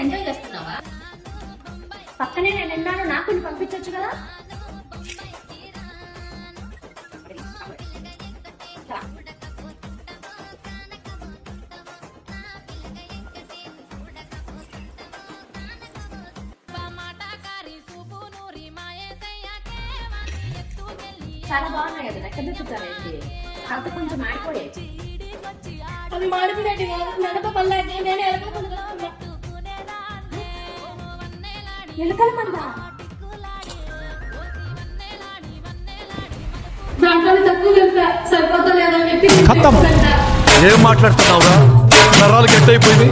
Enjoy చేస్తున్నావా? పక్కనే నేను విన్నాను, నాకు పంపించవచ్చు కదా. చాలా బాగున్నాయి కదా, ఎక్కడ తెచ్చుతానండి అంత కొంచెం మాడిపోయాయి. అవి మాడిపోయినట్టు నడప పల్లె నేను ఎలకలుగా ఎలుకల మంద దాంట్లో తక్కువ వెళ్తా సరిపోతా లేదని చెప్పి ఏం మాట్లాడుతున్నావురా? నరాలు గట్టి అయిపోయింది.